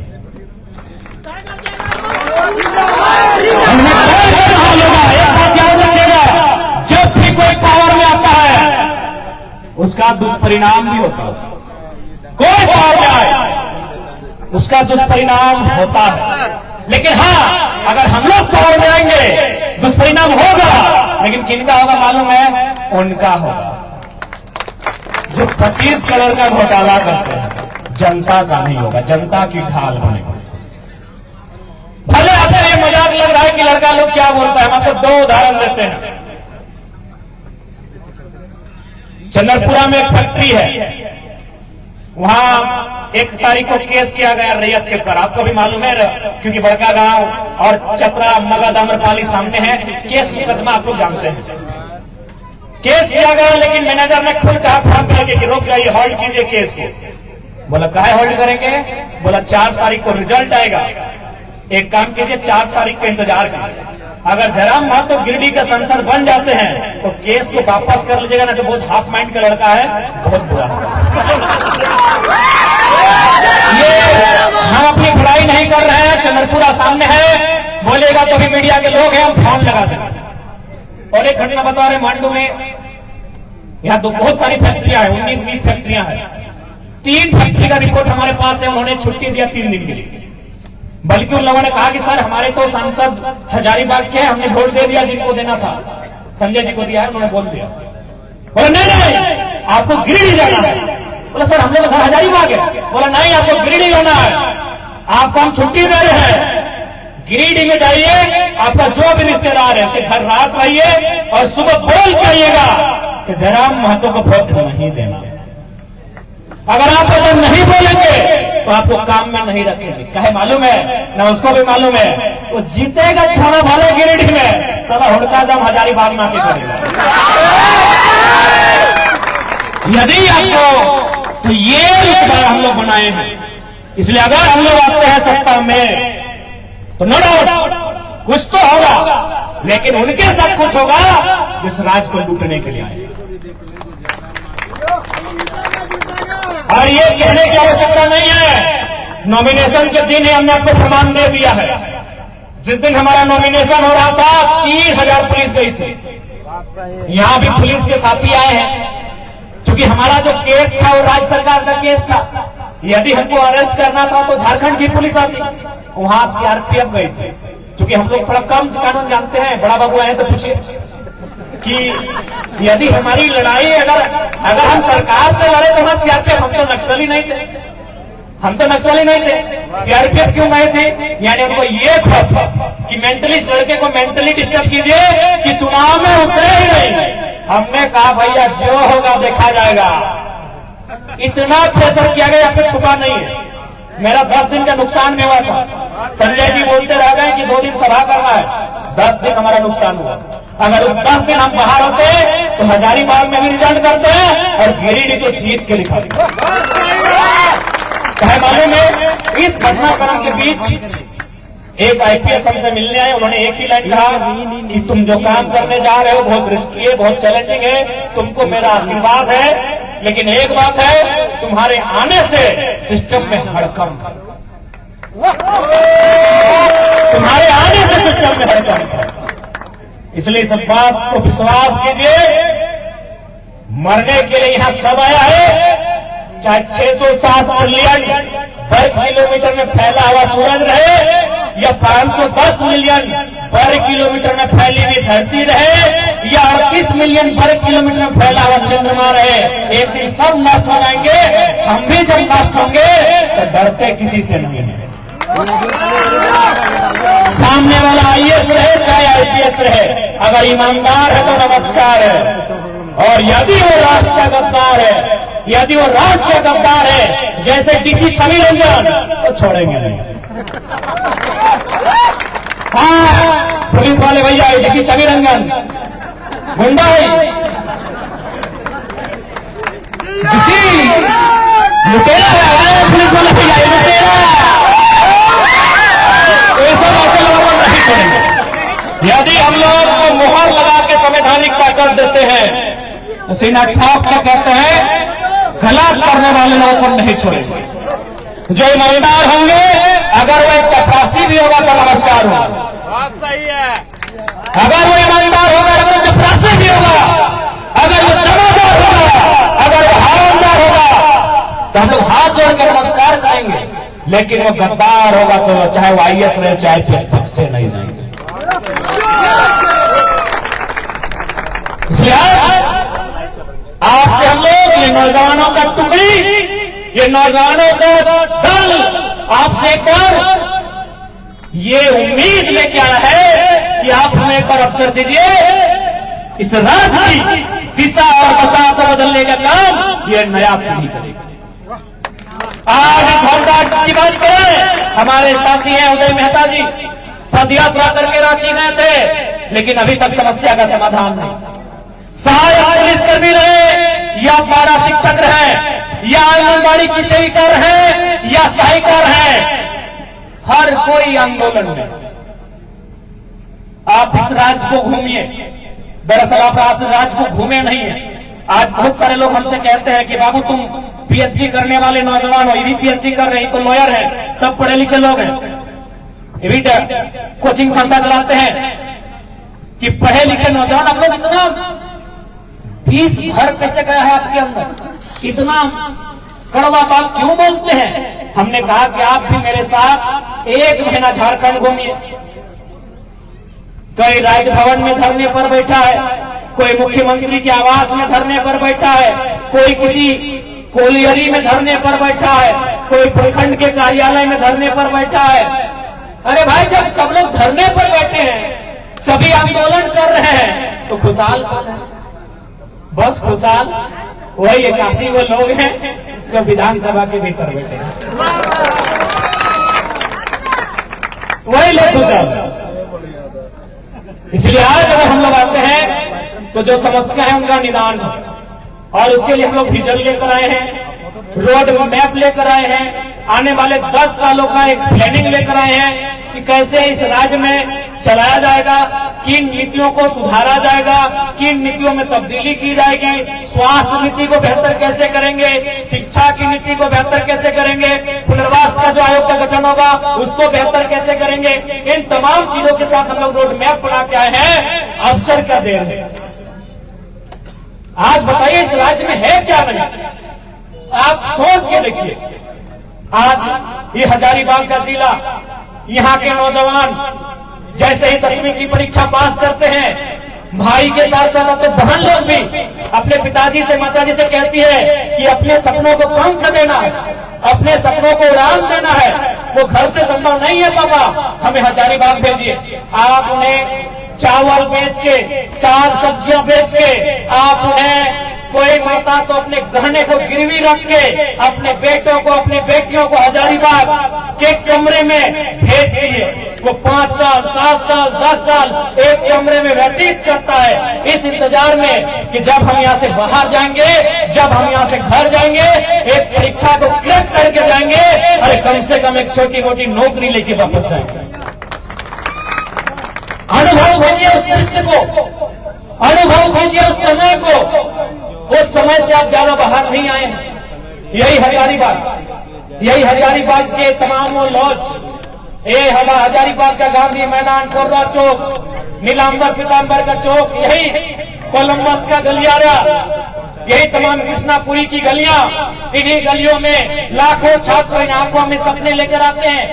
B: एक बात याद रखिएगा, जब भी कोई पावर में आता है उसका दुष्परिणाम भी होता है। कोई पावर में आए उसका दुष्परिणाम होता है, लेकिन हाँ अगर हम लोग पावर में आएंगे दुष्परिणाम होगा, लेकिन किनका होगा मालूम है? उनका होगा जो 25 करोड़ का घोटाला करते हैं। जनता का नहीं होगा, जनता की ढाल बनेगा। भले आपको ये मजाक लग रहा है कि लड़का लोग क्या बोलता है, हम आपको 2 उदाहरण देते हैं। चंद्रपुरा में एक फैक्ट्री है, वहां 1 तारीख को केस किया गया रैयत के ऊपर, आपको भी मालूम है क्योंकि बड़का गांव और चतरा मगध आम्रपाली सामने है। केस मुकदमा आप लोग जानते हैं, केस किया गया, लेकिन मैनेजर ने खुद कहा फॉर्म करके कि रोक जाइए, होल्ड कीजिए केस को। बोला काहे होल्ड करेंगे? बोला 4 तारीख को रिजल्ट आएगा, एक काम कीजिए 4 तारीख का इंतजार कीजिए, अगर जयराम महतो गिरिडीह के सांसद बन जाते हैं तो केस को वापस कर लीजिएगा, ना तो बहुत हाफ माइंड का लड़का है, बहुत बुरा। ये हम अपनी बुराई नहीं कर रहे हैं, चंद्रपुरा सामने है, बोलेगा तो भी मीडिया के लोग हैं, हम फोन लगा देंगे। और एक घटना बता रहे, मांडू में यहाँ बहुत सारी फैक्ट्रियां हैं, 19-20 फैक्ट्रियां हैं। 3 फैक्ट्री का रिपोर्ट हमारे पास है, उन्होंने छुट्टी दिया 3 दिन के लिए। बल्कि उन लोगों ने कहा कि सर हमारे तो सांसद हजारीबाग के, हमने वोट दे दिया जिनको देना था, संजय जी को दिया है, उन्होंने बोल दिया। बोला नहीं आपको गिरिडीह जाना है। बोला सर हमने तो घर हजारीबाग है। बोला नहीं आपको गिरिडीह जाना है, आपको हम छुट्टी दे रहे हैं, गिरिडीह में जाइए, आपका जो भी रिश्तेदार है उसके घर रात रहिए और सुबह बोल के आइएगा कि जयराम महतो को वोट नहीं देना। अगर आप ऐसा नहीं बोलेंगे तो आपको काम में नहीं रखेंगे। कहे मालूम है ना, उसको भी मालूम है, वो जीतेगा छोड़ा भले गिरिडीह में, साला हुड़का दम हजारीबाग में आके करेगा। यदि आपको तो ये रिश्ता हम लोग बनाए हैं, इसलिए अगर हम लोग आते हैं सत्ता में तो नो डाउट कुछ तो होगा, लेकिन उनके साथ कुछ होगा इस राज को लूटने के लिए आए। और ये कहने की आवश्यकता नहीं है, नॉमिनेशन के दिन ही हमने आपको प्रमाण दे दिया है। जिस दिन हमारा नॉमिनेशन हो रहा था 3000 पुलिस गई थी, यहां भी पुलिस के साथी आए हैं, क्योंकि हमारा जो केस था वो राज्य सरकार का केस था। यदि हमको अरेस्ट करना था तो झारखंड की पुलिस आती, वहां CRPF गई थी। क्योंकि हम लोग थोड़ा कम कानून जानते हैं, बड़ा बाबू आए तो पूछिए कि यदि हमारी लड़ाई अगर हम सरकार से लड़े तो हमारे CRPF, हम तो नक्सली नहीं थे, हम तो नक्सली नहीं थे, सीआरपीएफ क्यों गए थे? यानी उनको ये खौफ कि मेंटली इस लड़के को मेंटली डिस्टर्ब कीजिए कि चुनाव में उतरे ही नहीं। हमने कहा भैया जो होगा देखा जाएगा। इतना प्रेशर किया गया, आपसे छुपा नहीं है। मेरा 10 दिन का नुकसान में हुआ था। संजय जी बोलते रह गए कि 2 दिन सभा करना है, 10 दिन हमारा नुकसान हुआ। अगर उस 10 दिन हम बाहर होते तो हजारीबाग में भी रिजल्ट करते हैं और गिरिडीह को जीत के दिखा चाहे मालूम है। इस घटनाक्रम के बीच एक आईपीएस हमसे मिलने आए, उन्होंने एक ही लाइन कहा कि तुम जो काम करने जा रहे हो बहुत रिस्की है, बहुत चैलेंजिंग है, तुमको मेरा आशीर्वाद है, लेकिन एक बात है, तुम्हारे आने से सिस्टम में हड़कंप, तुम्हारे आने से सिस्टम में हड़कंप। इसलिए इस बात को विश्वास कीजिए, मरने के लिए यहां सब आया है। चाहे 607 मिलियन वर्ग किलोमीटर में फैला हुआ सूरज रहे या 510 मिलियन वर्ग किलोमीटर में फैली हुई धरती रहे या 38 मिलियन वर्ग किलोमीटर में फैला हुआ चंद्रमा रहे, एक दिन सब नष्ट हो जाएंगे। हम भी जब नष्ट होंगे तो डरते किसी से नहीं है। सामने वाला आईएएस रहे चाहे आईपीएस रहे, अगर ईमानदार है तो नमस्कार है, और यदि वो राष्ट्र का गद्दार है, यदि वो राष्ट्र का गद्दार है जैसे डीसी छवि रंजन, तो छोड़ेंगे नहीं। हाँ, पुलिस वाले भैया डीसी छवि रंजन गुंडा है, डीसी लुटेरा है, पुलिस वाले भैया लुटेरा, ऐसे लोगों को नहीं छोड़ेंगे। यदि हम लोग को मोहर लगा के संवैधानिक ताकत देते हैं तो सीना ठोक के कहते हैं गलत करने वाले लोगों को नहीं छोड़ेंगे। जो ईमानदार होंगे, अगर वो चपरासी भी होगा तो नमस्कार होगा,
A: बात सही है।
B: अगर वो ईमानदार होगा, अगर वो चपरासी भी होगा, अगर वो जमादार होगा, अगर वो हवलदार होगा तो हम लोग हाथ जोड़ के नमस्कार करेंगे। लेकिन वो गद्दार होगा तो चाहे वो आईएएस रहे चाहे पक्ष से नहीं जाएंगे। इसलिए आपसे हम लोग ये नौजवानों का टुकड़ी, ये नौजवानों का दल आपसे एक बार ये उम्मीद लेके आया है कि आप हमें एक बार अवसर दीजिए, इस राज्य की दिशा और दशा को बदलने का काम ये नया पीढ़ी करेगा। आज इस हौसला की बात करें, हमारे साथी हैं उदय मेहता जी, पदयात्रा करके रांची गए थे, लेकिन अभी तक समस्या का समाधान नहीं। सहायक पुलिसकर्मी रहे या पारा शिक्षक रहे या आंगनबाड़ी की सेविका रहे या सहायिका रहे, हर कोई आंदोलन में। आप इस राज्य को घूमिए, दरअसल आप इस राज्य को घूमे नहीं है। आज बहुत सारे लोग हमसे कहते हैं कि बाबू तुम पीएचडी करने वाले नौजवान हो, ये भी पीएचडी कर रहे हैं, तो लॉयर हैं, सब पढ़े लिखे लोग हैं, ये भी कोचिंग संस्था चलाते हैं, कि पढ़े लिखे नौजवान आप लोग इतना फीस भर कैसे गया है आपके अंदर, इतना कड़वा बात क्यों बोलते हैं? हमने कहा कि आप भी मेरे साथ 1 महीना झारखंड घूमिए। कोई राजभवन में धरने पर बैठा है, कोई मुख्यमंत्री के आवास में धरने पर बैठा है, कोई किसी कोलियरी में धरने पर बैठा है, कोई प्रखंड के कार्यालय में धरने पर बैठा है। अरे भाई, जब सब लोग धरने पर बैठे हैं, सभी आंदोलन कर रहे हैं, तो खुशहाल कौन है? बस खुशहाल वही 81 वो लोग हैं जो विधानसभा के भीतर बैठे हैं, वही लोग खुशहाल। इसलिए आज अगर हम लोग आते हैं तो जो समस्या है उनका निदान हो, और उसके लिए हम लोग विजन लेकर आए हैं, रोड मैप लेकर आए हैं, आने वाले 10 सालों का एक प्लानिंग लेकर आए हैं कि कैसे इस राज्य में चलाया जाएगा, किन नीतियों को सुधारा जाएगा, किन नीतियों में तब्दीली की जाएगी, स्वास्थ्य नीति को बेहतर कैसे करेंगे, शिक्षा की नीति को बेहतर कैसे करेंगे, पुनर्वास का जो आयोग का गठन होगा उसको बेहतर कैसे करेंगे। इन तमाम चीजों के साथ हम लोग रोड मैप बना के आए हैं। अवसर क्या देर है? आज बताइए इस राज्य में है क्या नहीं? आप सोच के देखिए। आज ये हजारीबाग का जिला, यहाँ के नौजवान जैसे ही 10वीं की परीक्षा पास करते हैं, भाई के साथ साथ तो बहन लोग भी अपने पिताजी से माताजी से कहती है कि अपने सपनों को पंख देना, अपने सपनों को उड़ान देना है, वो घर से संभव नहीं है। पापा हमें हजारीबाग भेजिए। आप उन्हें चावल बेच के, साग सब्जियां बेच के, आप उन्हें कोई माता तो अपने गहने को गिरवी रख के अपने बेटों को, अपने बेटियों को हजारीबाग के कमरे में भेज दिए। वो 5 साल, 7 साल, 10 साल एक कमरे में व्यतीत करता है, इस इंतजार में कि जब हम यहाँ से बाहर जाएंगे, जब हम यहाँ से घर जाएंगे, एक परीक्षा को क्रैक करके जाएंगे, अरे कम से कम एक छोटी मोटी नौकरी लेके वापस जाएंगे। अनुभव भेजिए उस दृश्य को, अनुभव भेजिए उस समय को। उस समय से आप ज्यादा बाहर नहीं आए हैं। यही हजारीबाग, यही हजारीबाग के तमाम वो लॉज, ये हजारीबाग का गांधी मैदान, कोर्रा चौक, नीलांबर पीतांबर का चौक, यही कोलंबस का गलियारा, यही तमाम कृष्णापुरी की गलियां, इन्हीं गलियों में लाखों छात्र इन आंखों में सपने लेकर आते हैं।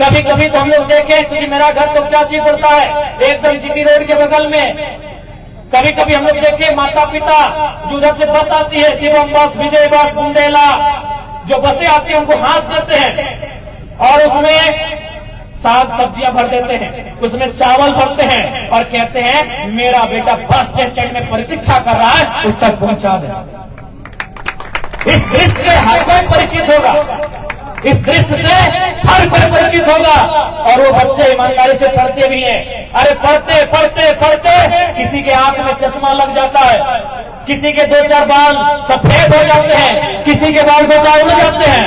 B: कभी कभी तो हम लोग देखे, क्योंकि मेरा घर तो चाची पड़ता है एकदम जीटी रोड के बगल में, कभी कभी हम लोग देखे माता पिता जो उधर से बस आती है, शिवम बस, विजय बस, बुंदेला, जो बसें आती है उनको हाथ देते हैं और उसमें साग सब्जियां भर देते हैं, उसमें चावल भरते हैं और कहते हैं मेरा बेटा बस स्टैंड में प्रतीक्षा कर रहा है, उस तक पहुंचा दे। इस दृश्य से हर कोई परिचित होगा, इस दृश्य से हर कोई परिचित होगा और वो बच्चे ईमानदारी से पढ़ते भी हैं। अरे पढ़ते पढ़ते पढ़ते किसी के आंख में चश्मा लग जाता है, किसी के 2-4 बाल सफेद हो जाते हैं, किसी के बाल 2-4 उड़ जाते हैं।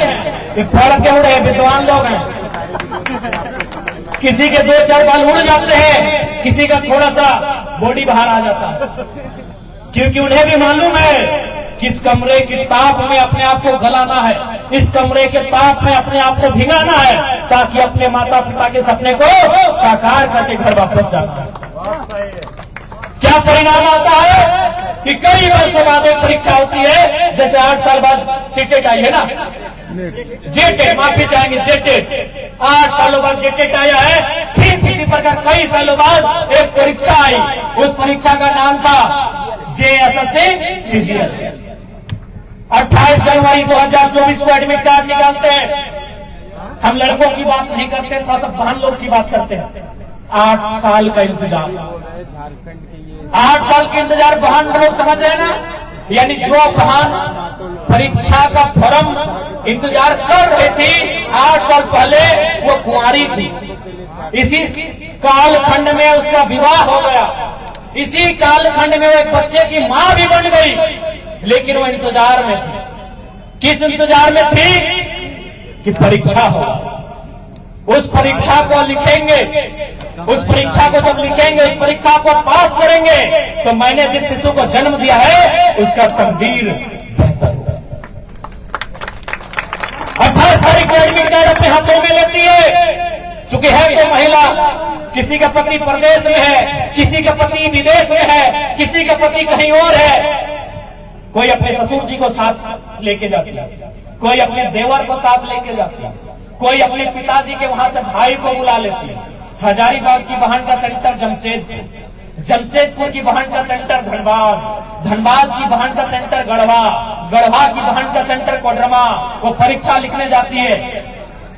B: ये पढ़ के उड़े विद्वान लोग हैं। किसी के 2-4 बाल उड़ जाते हैं, किसी का थोड़ा सा बॉडी बाहर आ जाता है, क्योंकि उन्हें भी मालूम है किस कमरे की ताप में अपने आप को गलाना है, इस कमरे के ताप में अपने आप को भिगाना है, ताकि अपने माता पिता के सपने को साकार करके घर वापस जाना है। क्या परिणाम आता है कि कई वर्षों बाद एक परीक्षा होती है, जैसे 8 साल बाद सीटेट आई है ना, जेटेट, माफी चाहेंगे जेटेट, 8 सालों बाद जेटेट आया है। फिर किसी प्रकार कई सालों बाद एक परीक्षा आई, उस परीक्षा का नाम था JSSC CGL। 28 जनवरी 2024 को एडमिट कार्ड निकालते हैं। हम लड़कों की बात नहीं करते, थोड़ा सा बहन लोग की बात करते हैं। 8 साल का इंतजार, 8 साल के इंतजार बहन लोग समझ रहे हैं ना, यानी जो बहन परीक्षा का फॉर्म इंतजार कर रही थी 8 साल पहले, वो कुंवारी थी। इसी कालखंड में उसका विवाह हो गया, इसी कालखंड में वो एक बच्चे की मां भी बन गई, लेकिन वो इंतजार में थी। किस इंतजार में थी कि परीक्षा हो, उस परीक्षा को लिखेंगे, उस परीक्षा को जब लिखेंगे, उस परीक्षा को पास करेंगे तो मैंने जिस शिशु को जन्म दिया है उसका तकदीर बेहतर होगा। 28 तारीख को एडमिट कार्ड अपने हाथों में लेती है। चूंकि है तो महिला, किसी का पति प्रदेश में है, किसी का पति विदेश में है, किसी का पति कहीं और है, कोई अपने ससुर जी को साथ लेके जाती है, कोई अपने देवर को साथ लेके जाती है, कोई अपने पिताजी के वहां से भाई को बुला लेती है। हजारीबाग की बहन का सेंटर जमशेदपुर की बहन का सेंटर धनबाद, धनबाद की बहन का सेंटर गढ़वा, गढ़वा की बहन का सेंटर कोडरमा। वो परीक्षा लिखने जाती है,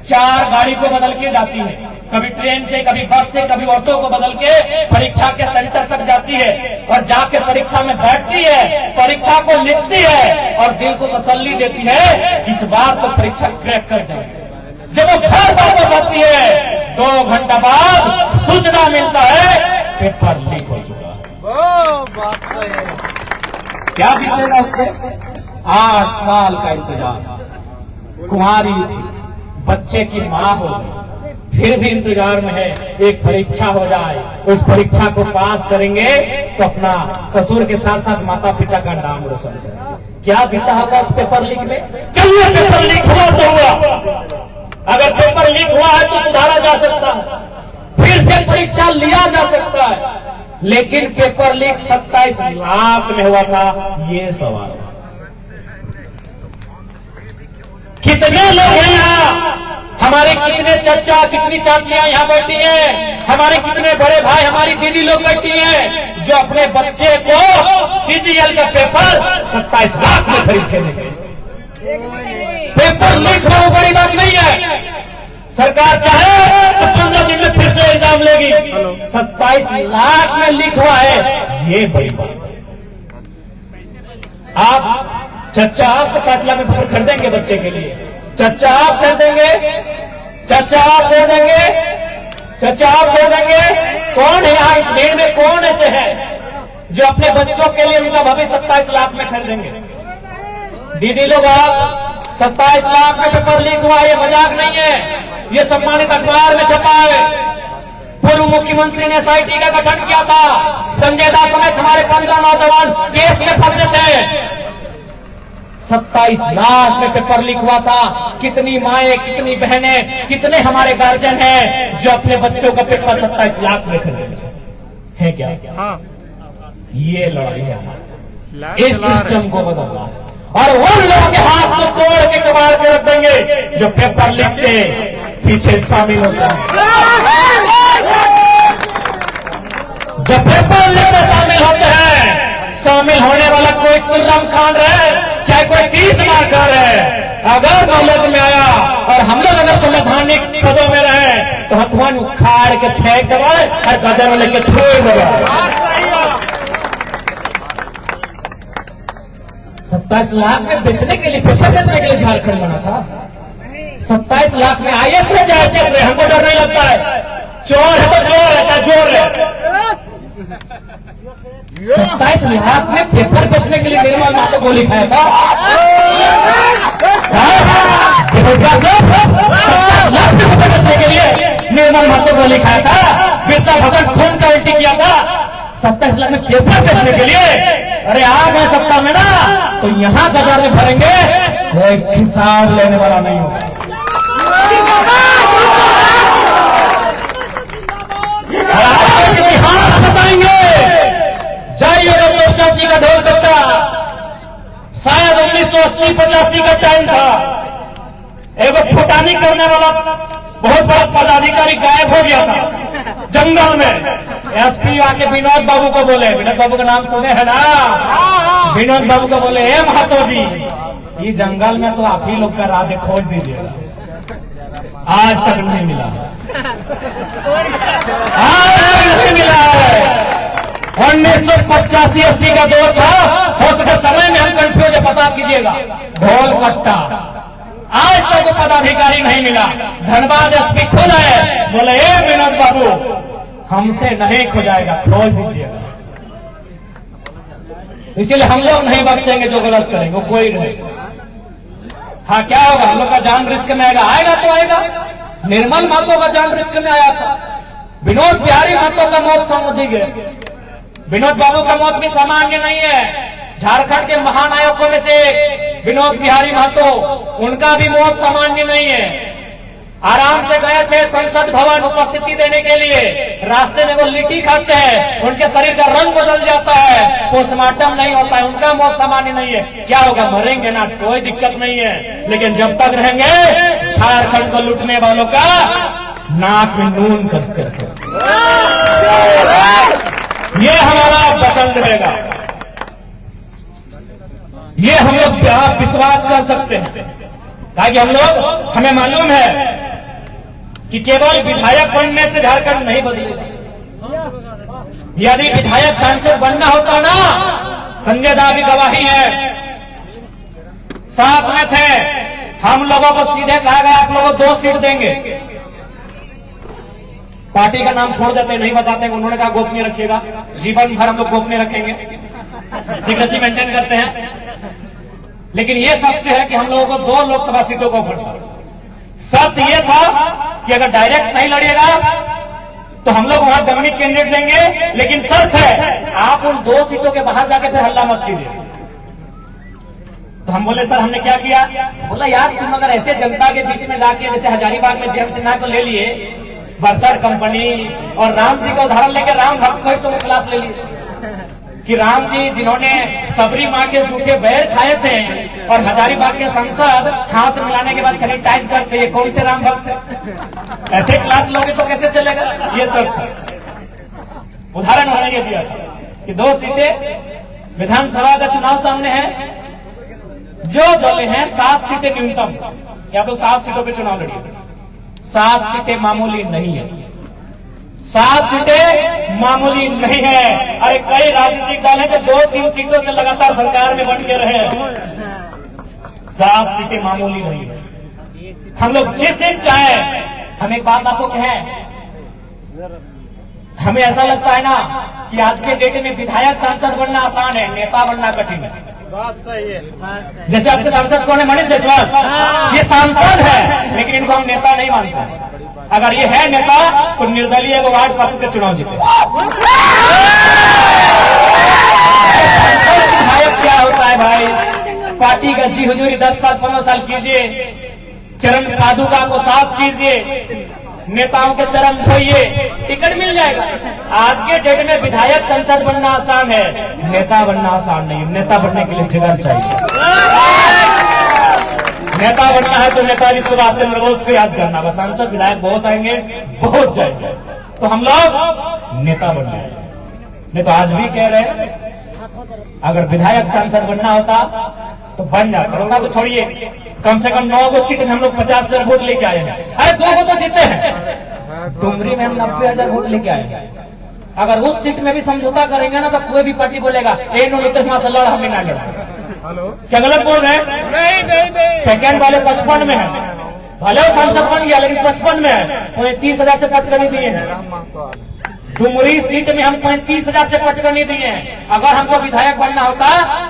B: 4 गाड़ी को बदल के जाती है, कभी ट्रेन से, कभी बस से, कभी ऑटो को बदल के परीक्षा के सेंटर तक जाती है और जाके परीक्षा में बैठती है, परीक्षा को लिखती है और दिल को तसल्ली देती है इस बार तो परीक्षा क्रैक कर देंगे। जब वो घर वापस आती है 2 घंटा बाद सूचना मिलता है पेपर लीक हो चुका है। क्या बीतेगा उससे? 8 साल का इंतजार, कुंवारी थी, बच्चे की मां हो गई, फिर भी इंतजार में है एक परीक्षा हो जाए, उस परीक्षा को पास करेंगे तो अपना ससुर के साथ साथ माता पिता का नाम रोशन करेंगे। क्या बीता होगा उस पेपर लीक में? चलिए पेपर लीक हुआ तो हुआ, अगर पेपर लीक हुआ है तो सुधारा जा सकता है, फिर से परीक्षा लिया जा सकता है, लेकिन पेपर लीक 27 लाख में हुआ था, ये सवाल। कितने लोग हैं यहाँ, हमारे कितने चाचा, कितनी चाचियां यहाँ बैठी हैं, हमारे कितने बड़े भाई, हमारी दीदी लोग बैठी हैं जो अपने बच्चे को CGL का पेपर 27 लाख में खरीद के देंगे। पेपर लीक हो बड़ी बात नहीं है। सरकार चाहे तो 15 दिन में फिर से एग्जाम लेगी। 27 लाख में लीक हुआ है, ये बड़ी बात है। आप चच्चा आप 27 लाख में पेपर खरीदेंगे बच्चे के लिए? चच्चा आप कर देंगे? चच्चा आप दे देंगे? चच्चा आप दे देंगे? कौन है यहाँ इस भीड़ में, कौन ऐसे है जो अपने बच्चों के लिए उनका भविष्य 27 लाख में खरीदेंगे? दीदी लोग, आप 27 लाख में पेपर लीक हुआ, ये मजाक नहीं है, ये सम्मानित अखबार में छपा है। पूर्व मुख्यमंत्री ने एसआईटी का गठन किया था, संजय दास समेत हमारे 15 नौजवान केस में फंसे थे। 27 लाख में पेपर लीक हुआ था। कितनी माएं, कितनी बहनें, कितने हमारे गार्जियन हैं जो अपने बच्चों का पेपर 27 लाख में खरीदेंगे, है क्या? ये लड़ाई है हमारी, इस सिस्टम को बदलना है और उन लोगों के हाथ को तोड़ के कबाड़ के रख देंगे जो पेपर लीक के पीछे शामिल होता है। जो पेपर लीक में शामिल होते हैं, शामिल होने वाला कोई कुर्रम खान रहे, चाहे कोई 30 मार कर रहे, अगर नॉलेज में आया और हम लोग अगर संवैधानिक पदों में रहे तो हथवन उखाड़ के फेंक दबाए और गदर में लेके छोड़ दबाए। 27 लाख में बेचने के लिए, पेपर बेचने के लिए झारखंड बना था। 27 लाख में आईएएस है, जाएस है, हमको डर नहीं लगता है। चोर है तो चोर है, चाहे चोर है। 27 लाख में पेपर बेचने के लिए निर्मल महतो गोली खाया था। 27 लाख में पेपर बेचने के लिए निर्मल महतो गोली खाया था। बिरसा भगत खून का उल्टी किया था। 27 लाख में पेपर बेचने के लिए, अरे आ गए सत्ता में ना तो यहां गजारे भरेंगे, कोई हिसाब लेने वाला नहीं होगा। इतिहास बताएंगे। जाइए डॉक्टर चाची का ढोल कट्टा, शायद 1980-85 का टाइम था। एक फुटानी करने वाला बहुत बड़ा पदाधिकारी गायब हो गया था जंगल में। एसपी आके विनोद बाबू को बोले, विनोद बाबू का नाम सुने है ना? विनोद बाबू को बोले, हे महतो जी, ये जंगल में तो आप ही लोग का राज खोज दीजिएगा। आज तक नहीं मिला, आज तक नहीं मिला है। 1985-80 का दौर था, हो सके समय में हम कंफ्यूज है, पता कीजिएगा। ढोल कट्टा, आज तक पदाधिकारी नहीं मिला। धनबाद एसपी खुद है, बोले ए विनोद बाबू हमसे नहीं खुजाएगा, खोज दीजिएगा। इसीलिए हम लोग नहीं बख्शेंगे जो गलत करेंगे, कोई नहीं। हाँ, क्या होगा? हम लोग का जान रिस्क में आएगा, आएगा तो आएगा। निर्मल महतो का जान रिस्क में आया था। विनोद बिहारी महतो का मौत समझी गए। विनोद बाबू का मौत भी सामान्य नहीं है। झारखंड के महानायकों में से विनोद बिहारी महतो, उनका भी मौत सामान्य नहीं है। आराम से गए थे संसद भवन उपस्थिति देने के लिए, रास्ते में वो लिट्टी खाते हैं, उनके शरीर का रंग बदल जाता है, पोस्टमार्टम नहीं होता है, उनका मौत सामान्य नहीं है। क्या होगा? मरेंगे ना, कोई दिक्कत नहीं है। लेकिन जब तक रहेंगे झारखंड को लूटने वालों का नाक में नून कसते ये हमारा पसंद रहेगा। ये हम लोग विश्वास कर सकते हैं, ताकि हम लोग, हमें मालूम है कि केवल विधायक बनने से झारखंड नहीं बदलेगा। यदि विधायक सांसद बनना होता ना, संजय दा भी गवाही है, साथ में थे, हम लोगों को सीधे कहा गया आप लोगों को 2 सीट देंगे। पार्टी का नाम छोड़ देते, नहीं बताते, उन्होंने कहा गोपनीय रखिएगा, जीवन भर हम लोग गोपनीय रखेंगे, सीक्रेसी मेंटेन करते हैं। लेकिन ये सत्य है कि हम लोगों को 2 लोकसभा सीटों को भरना। सत्य ये था कि अगर डायरेक्ट नहीं लड़िएगा तो हम लोग वहां डमी कैंडिडेट देंगे, लेकिन शर्त है आप उन 2 सीटों के बाहर जाके फिर हल्ला मत कीजिए। तो हम बोले सर हमने क्या किया? बोला यार तुम अगर ऐसे जनता के बीच में जाके, जैसे हजारीबाग में जेएम सिन्हा को ले लिए, बरसर कंपनी और राम जी का उदाहरण लेकर राम भक्त को ही तुम क्लास ले लिए कि राम जी जिन्होंने सबरी माँ के जूठे बैर खाए थे और हजारीबाग के सांसद हाथ मिलाने के बाद सैनिटाइज करते, ये कौन से राम भक्त है? ऐसे क्लास लोगे तो कैसे चलेगा? ये सब उदाहरण उन्होंने ये दिया था कि 2 सीटें विधानसभा का चुनाव सामने है, जो दल हैं 7 सीटें न्यूनतम, या तो 7 सीटों पे चुनाव लड़िए। 7 सीटें मामूली नहीं है, 7 सीटें मामूली नहीं है। अरे कई राजनीतिक दल हैं जो 2-3 सीटों से लगातार सरकार में बन के रहे। 7 सीटें मामूली नहीं है। हम लोग जिस दिन चाहे, हम एक बात आपको कहें, हमें ऐसा लगता है ना कि आज के डेट में विधायक सांसद बनना आसान है, नेता बनना कठिन है।
A: बात सही है।
B: जैसे आपके सांसद कौन है? मनीष जायसवाल। ये सांसद है, लेकिन इनको हम नेता नहीं मानते। अगर ये है नेता तो निर्दलीय को वार्ड पार्षद के चुनाव जीते। विधायक क्या होता है भाई? पार्टी का जी हुजूरी 10 साल 15 साल कीजिए, चरण पादुका को साफ कीजिए, नेताओं के चरण धोइए, टिकट मिल जाएगा। आज के डेट में विधायक संसद बनना आसान है, नेता बनना आसान नहीं। नेता बनने के लिए जिगर चाहिए। नेता बनना है तो नेताजी सुभाष चंद्र बोस को याद करना। बस सांसद विधायक बहुत आएंगे, बहुत जाएंगे, तो हम लोग नेता बनना है। नहीं तो आज भी कह रहे हैं, अगर विधायक सांसद बनना होता तो बन जाता। होगा तो छोड़िए, कम से कम 9 सीट में हम लोग 50,000 वोट लेके आए हैं। अरे 2 तो जीते हैं। डुमरी में हम 90,000 वोट लेके आए हैं। अगर उस सीट में भी समझौता करेंगे ना तो कोई भी पार्टी बोलेगा माशाल्लाह हमें ना लड़ा। क्या गलत बोल रहे हैं?
A: नहीं।
B: सेकेंड वाले 55 में है, भले वो सांसद बन गया लेकिन 55 में है। उन्हें 30,000 से पट करनी दिए हैं। डुमरी सीट में हम 35,000 से पट करनी दिए हैं। अगर हमको विधायक बनना होता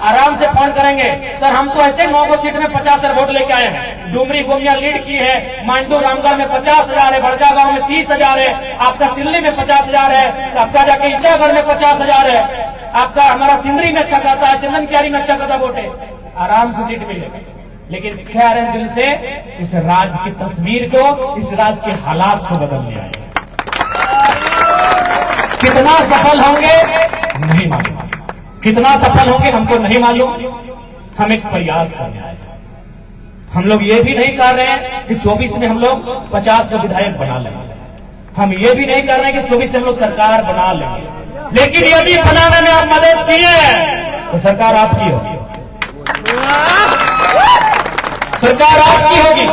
B: आराम से फोन करेंगे, सर हम तो ऐसे 9 सीट में 50,000 वोट लेके आए हैं। डुमरी गोमिया लीड की है, मांडू रामगढ़ में 50,000 है, बड़का गांव में 30,000 है, आपका सिल्ली में 50,000 है, आपका जाके ईचागढ़ में 50,000 है, आपका हमारा सिंदरी में अच्छा खासा है, चंदन क्यारी में अच्छा खासा वोट है। आराम से सीट मिलेगी। लेकिन कह रहे हैं दिल से इस राज्य की तस्वीर को, इस राज्य के हालात को बदलने आए। कितना सफल होंगे नहीं मालूम, कितना सफल होंगे हमको नहीं मालूम। हम एक प्रयास कर रहे हैं। हम लोग ये भी नहीं कर रहे हैं कि 24 में हम लोग 50 को विधायक बना लेंगे। हम ये भी नहीं कर रहे हैं कि 24 से हम लोग सरकार बना लेंगे। लेकिन यदि बनाने में आप मदद किए तो सरकार आपकी होगी, सरकार आपकी होगी।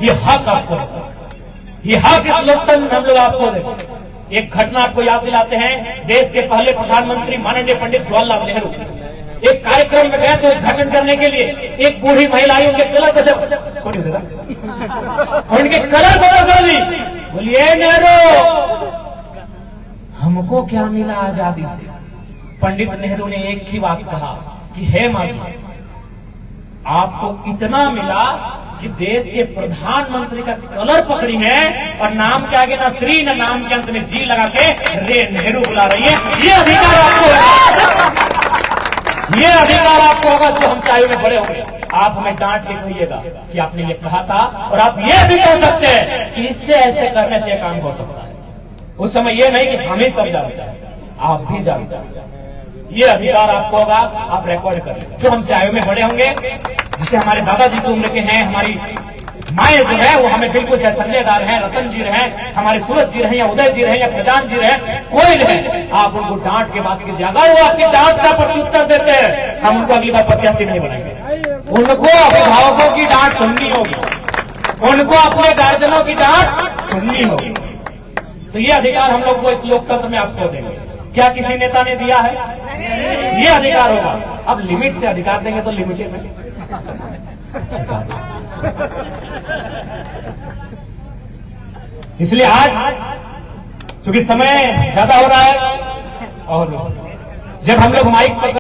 B: ये हक आपको, ये हक इस लोकतंत्र में हम लोग आपको देंगे। एक घटना आपको याद दिलाते हैं। देश के पहले प्रधानमंत्री माननीय पंडित जवाहरलाल नेहरू एक कार्यक्रम में गए तो उद्घाटन करने के लिए एक बूढ़ी महिला आई, उनके कलर कैसे उनके कलर को कर दी। बोलिए नेहरू हमको क्या मिला आजादी से? पंडित नेहरू ने एक ही बात कहा कि हे मां जी, आपको इतना मिला कि देश के प्रधानमंत्री का कलर पकड़ी है और नाम के आगे ना श्री ना नाम के अंत में जी लगा के रे नेहरू बुला रही है। ये अधिकार आपको होगा, ये अधिकार आपको होगा जो हमसे आयु में बड़े होंगे। आप हमें डांट के कहिएगा कि आपने ये कहा था, और आप ये भी कह सकते हैं कि इससे ऐसे करने से काम हो सकता है। उस समय ये नहीं कि हमें सब जानता है, आप भी जानते हैं। ये अधिकार आपको होगा, आप रिकॉर्ड करें। जो हमसे आयु में बड़े होंगे, जिसे हमारे दादाजी की उम्र के हैं, हमारी माए जो है वो हमें बिल्कुल जैसे संजयदार हैं, रतन जी रहे, हमारे सूरज जी रहे या उदय जी रहे या प्रजान जी रहे, कोई रहे, आप उनको डांट के बात कीजिए। अगर वो आपकी डांट का प्रत्युत्तर देते हैं, हम उनको अगली बार प्रत्याशी नहीं बनाएंगे। उनको अभिभावकों की डांट सुननी होगी, उनको अपने गार्जियनों की डांट सुननी होगी। तो ये अधिकार हम लोग को इस लोकतंत्र में आपको देंगे। क्या किसी नेता ने दिया है? ये अधिकार होगा। अब लिमिट से अधिकार देंगे तो लिमिटेड में। इसलिए आज क्योंकि समय ज्यादा हो रहा है और जब हम लोग माइक पर